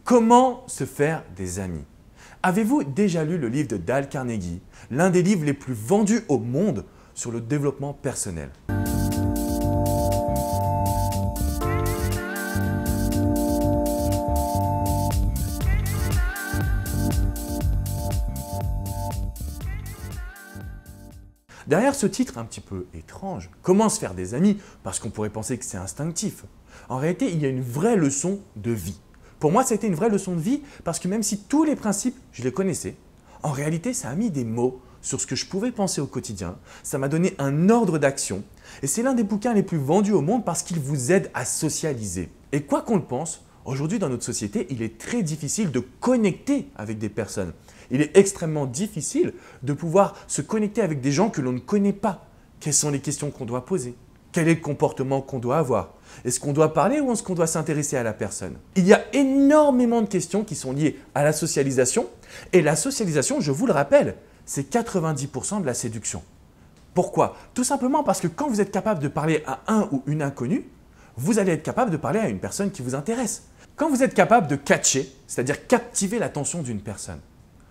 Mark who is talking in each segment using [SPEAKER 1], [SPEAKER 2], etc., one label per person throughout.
[SPEAKER 1] Comment se faire des amis? Avez-vous déjà lu le livre de Dale Carnegie, l'un des livres les plus vendus au monde sur le développement personnel? Derrière ce titre un petit peu étrange, comment se faire des amis, parce qu'on pourrait penser que c'est instinctif, en réalité, il y a une vraie leçon de vie. Pour moi, ça a été une vraie leçon de vie parce que même si tous les principes, je les connaissais, en réalité, ça a mis des mots sur ce que je pouvais penser au quotidien, ça m'a donné un ordre d'action et c'est l'un des bouquins les plus vendus au monde parce qu'il vous aide à socialiser. Et quoi qu'on le pense, aujourd'hui dans notre société, il est très difficile de connecter avec des personnes. Il est extrêmement difficile de pouvoir se connecter avec des gens que l'on ne connaît pas. Quelles sont les questions qu'on doit poser? Quel est le comportement qu'on doit avoir? Est-ce qu'on doit parler ou est-ce qu'on doit s'intéresser à la personne? Il y a énormément de questions qui sont liées à la socialisation. Et la socialisation, je vous le rappelle, c'est 90% de la séduction. Pourquoi? Tout simplement parce que quand vous êtes capable de parler à un ou une inconnue, vous allez être capable de parler à une personne qui vous intéresse. Quand vous êtes capable de catcher, c'est-à-dire captiver l'attention d'une personne,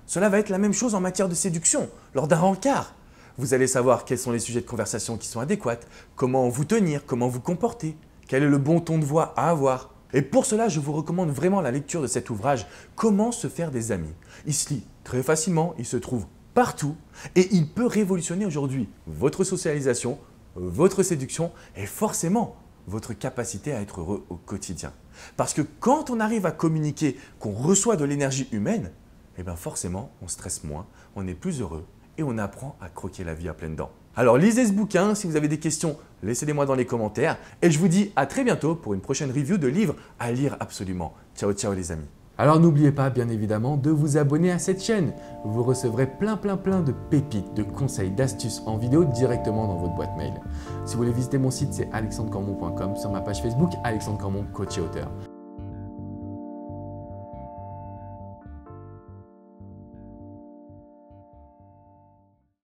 [SPEAKER 1] cela va être la même chose en matière de séduction, lors d'un rencard. Vous allez savoir quels sont les sujets de conversation qui sont adéquats, comment vous tenir, comment vous comporter, quel est le bon ton de voix à avoir. Et pour cela, je vous recommande vraiment la lecture de cet ouvrage « Comment se faire des amis ». Il se lit très facilement, il se trouve partout et il peut révolutionner aujourd'hui votre socialisation, votre séduction et forcément votre capacité à être heureux au quotidien. Parce que quand on arrive à communiquer, qu'on reçoit de l'énergie humaine, eh bien forcément, on stresse moins, on est plus heureux et on apprend à croquer la vie à pleines dents. Alors lisez ce bouquin, si vous avez des questions, laissez-les-moi dans les commentaires et je vous dis à très bientôt pour une prochaine review de livres à lire absolument. Ciao, ciao les amis. Alors n'oubliez pas bien évidemment de vous abonner à cette chaîne. Vous recevrez plein de pépites, de conseils, d'astuces en vidéo directement dans votre boîte mail. Si vous voulez visiter mon site, c'est alexandrecormon.com, sur ma page Facebook, Alexandre Cormon, coach et auteur.